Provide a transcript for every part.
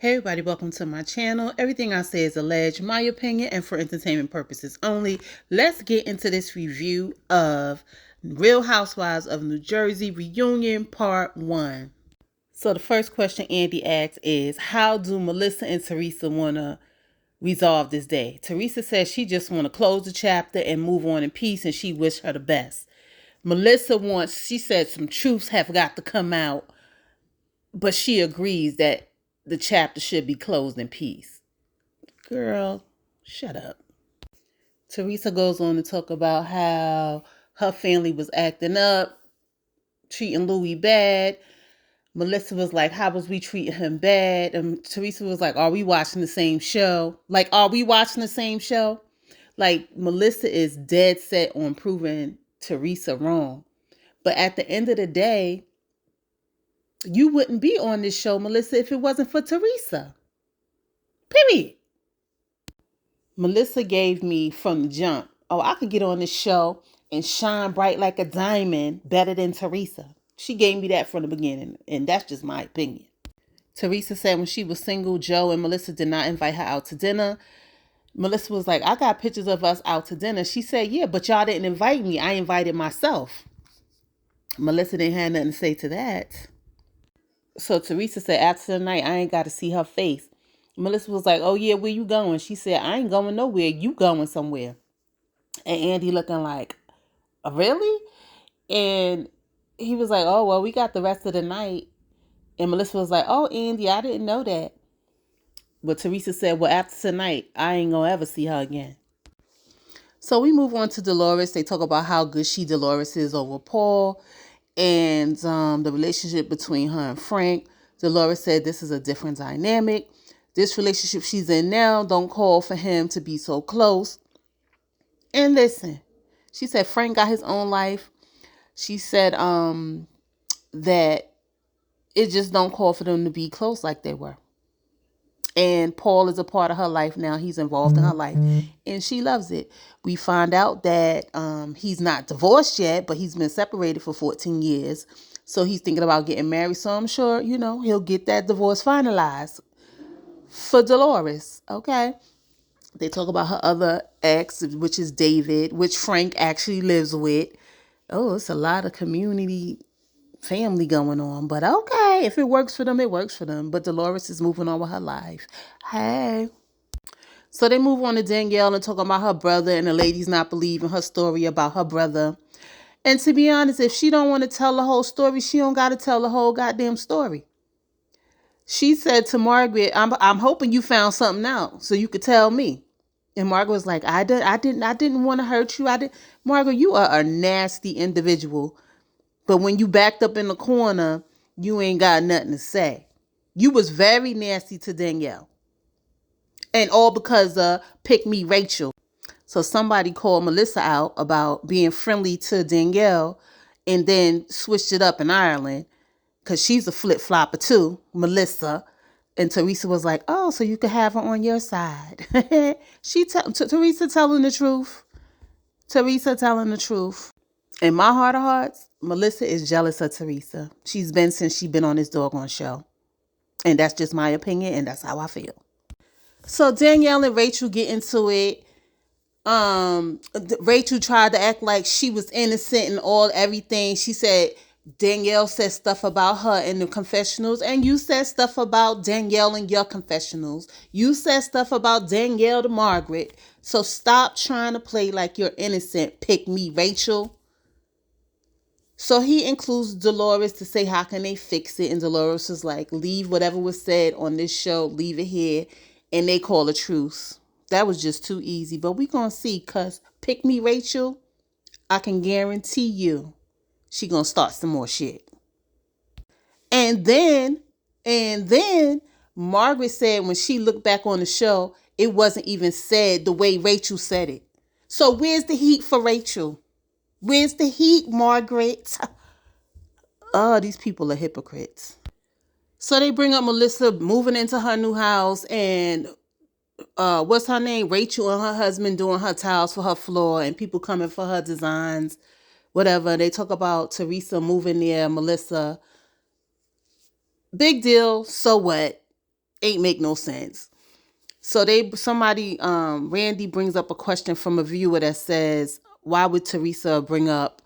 Hey everybody, welcome to my channel. Everything I say is alleged, my opinion, and for entertainment purposes only. Let's get into this review of Real Housewives of New Jersey Reunion Part 1. So the first question Andy asks is, how do Melissa and Teresa want to resolve this day? Teresa says she just want to close the chapter and move on in peace, and she wish her the best. Melissa she said some truths have got to come out, but she agrees that the chapter should be closed in peace. Girl, shut up. Teresa goes on to talk about how her family was acting up, treating Louis bad. Melissa was like, how was we treating him bad? And Teresa was like, are we watching the same show? Like, are we watching the same show? Like, Melissa is dead set on proving Teresa wrong. But at the end of the day, you wouldn't be on this show, Melissa, if it wasn't for Teresa. Period. Melissa gave me from the jump, oh, I could get on this show and shine bright like a diamond better than Teresa. She gave me that from the beginning, and that's just my opinion. Teresa said when she was single, Joe and Melissa did not invite her out to dinner. Melissa was like, I got pictures of us out to dinner. She said, yeah, but y'all didn't invite me. I invited myself. Melissa didn't have nothing to say to that. So Teresa said, after the night, I ain't got to see her face. Melissa was like, oh, yeah, where you going? She said, I ain't going nowhere. You going somewhere. And Andy looking like, really? And he was like, oh, well, we got the rest of the night. And Melissa was like, oh, Andy, I didn't know that. But Teresa said, well, after tonight, I ain't going to ever see her again. So we move on to Dolores. They talk about how good Dolores is over Paul and the relationship between her and Frank. Dolores said this is a different dynamic. This relationship she's in now don't call for him to be so close. And listen, she said Frank got his own life. She said that it just don't call for them to be close like they were. And Paul is a part of her life now. He's involved in her life. And she loves it. We find out that he's not divorced yet, but he's been separated for 14 years. So he's thinking about getting married. So I'm sure, he'll get that divorce finalized for Dolores. Okay. They talk about her other ex, which is David, which Frank actually lives with. Oh, it's a lot of community family going on. But okay, if it works for them, it works for them. But Dolores is moving on with her life. Hey. So they move on to Danielle and talk about her brother, and the lady's not believing her story about her brother. And to be honest, if she don't want to tell the whole story, she don't got to tell the whole goddamn story. She said to Margaret, I'm hoping you found something out so you could tell me. And Margaret was like, I didn't want to hurt you. Margaret, you are a nasty individual. But when you backed up in the corner, you ain't got nothing to say. You was very nasty to Danielle. And all because of Pick Me Rachel. So somebody called Melissa out about being friendly to Danielle and then switched it up in Ireland. Because she's a flip-flopper too, Melissa. And Teresa was like, oh, so you could have her on your side. Teresa telling the truth. Teresa telling the truth. In my heart of hearts, Melissa is jealous of Teresa. She's been since she's been on this doggone show. And that's just my opinion, and that's how I feel. So Danielle and Rachel get into it. Rachel tried to act like she was innocent and everything. She said Danielle said stuff about her in the confessionals, and you said stuff about Danielle in your confessionals. You said stuff about Danielle to Margaret. So stop trying to play like you're innocent. Pick me, Rachel. So he includes Dolores to say, how can they fix it? And Dolores is like, leave whatever was said on this show, leave it here. And they call a truce. That was just too easy. But we're going to see, because Pick Me, Rachel, I can guarantee you she going to start some more shit. And then Margaret said when she looked back on the show, it wasn't even said the way Rachel said it. So where's the heat for Rachel? Where's the heat, Margaret? Oh, these people are hypocrites. So they bring up Melissa moving into her new house, and what's her name? Rachel and her husband doing her tiles for her floor, and people coming for her designs, whatever. They talk about Teresa moving there, Melissa. Big deal. So what? ain't make no sense. So Randy brings up a question from a viewer that says, why would Teresa bring up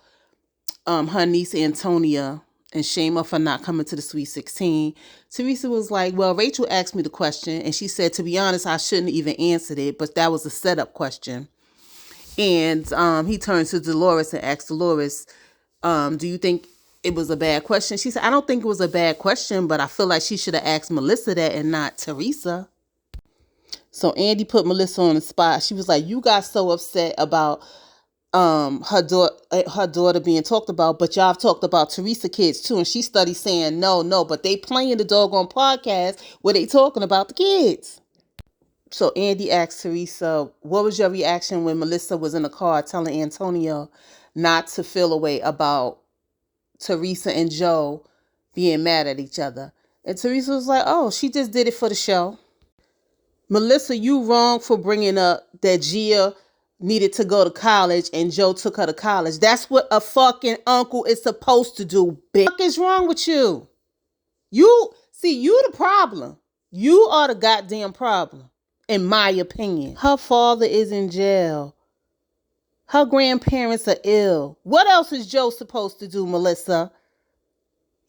her niece Antonia and shame her for not coming to the Sweet 16? Teresa was like, well, Rachel asked me the question, and she said, to be honest, I shouldn't even answered it, but that was a setup question. And he turned to Dolores and asked Dolores, do you think it was a bad question? She said, I don't think it was a bad question, but I feel like she should have asked Melissa that and not Teresa. So Andy put Melissa on the spot. She was like, you got so upset about her daughter being talked about, but y'all have talked about Teresa kids too. And she started saying, no, but they playing the doggone podcast where they talking about the kids. So Andy asked Teresa, what was your reaction when Melissa was in the car telling Antonio not to feel a way about Teresa and Joe being mad at each other? And Teresa was like, oh, she just did it for the show. Melissa, you wrong for bringing up that Gia needed to go to college and Joe took her to college. That's what a fucking uncle is supposed to do, bitch. What the fuck is wrong with you? You the problem. You are the goddamn problem, in my opinion. Her father is in jail. Her grandparents are ill. What else is Joe supposed to do, Melissa?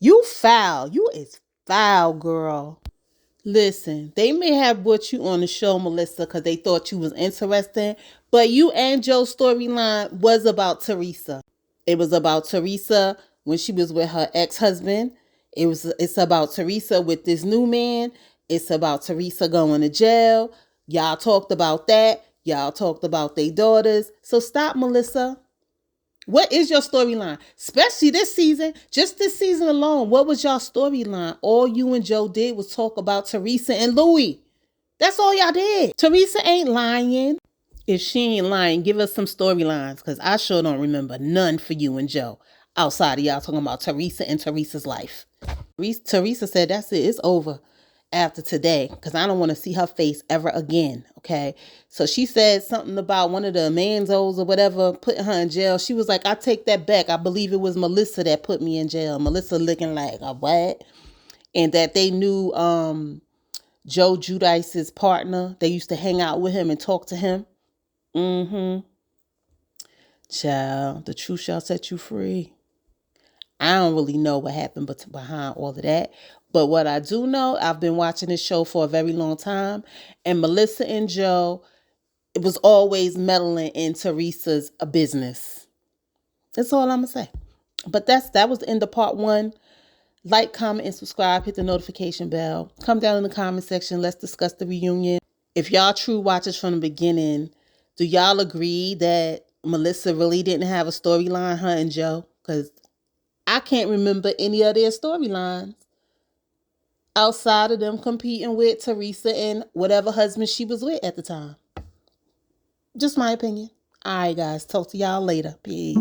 You foul. You is foul, girl. Listen, they may have brought you on the show, Melissa, because they thought you was interesting, but you and Joe's storyline was about Teresa. It was about Teresa when she was with her ex-husband. It's about Teresa with this new man. It's about Teresa going to jail. Y'all talked about that. Y'all talked about their daughters. So stop, Melissa. What is your storyline? Especially this season, just this season alone, what was y'all storyline? All you and Joe did was talk about Teresa and Louie. That's all y'all did. Teresa ain't lying. If she ain't lying, give us some storylines, because I sure don't remember none for you and Joe outside of y'all talking about Teresa and Teresa's life. Teresa said, that's it. It's over after today, because I don't want to see her face ever again. Okay. So she said something about one of the Manzos or whatever putting her in jail. She was like, I take that back. I believe it was Melissa that put me in jail. Melissa looking like a what? And that they knew Joe Giudice's partner. They used to hang out with him and talk to him. Child, the truth shall set you free. I don't really know what happened behind all of that. But what I do know, I've been watching this show for a very long time. And Melissa and Joe, it was always meddling in Teresa's business. That's all I'm going to say. But that was the end of part 1. Like, comment, and subscribe. Hit the notification bell. Come down in the comment section. Let's discuss the reunion. If y'all true watchers from the beginning, do y'all agree that Melissa really didn't have a storyline, her and Joe? Because I can't remember any of their storylines outside of them competing with Teresa and whatever husband she was with at the time. Just my opinion. All right, guys. Talk to y'all later. Peace.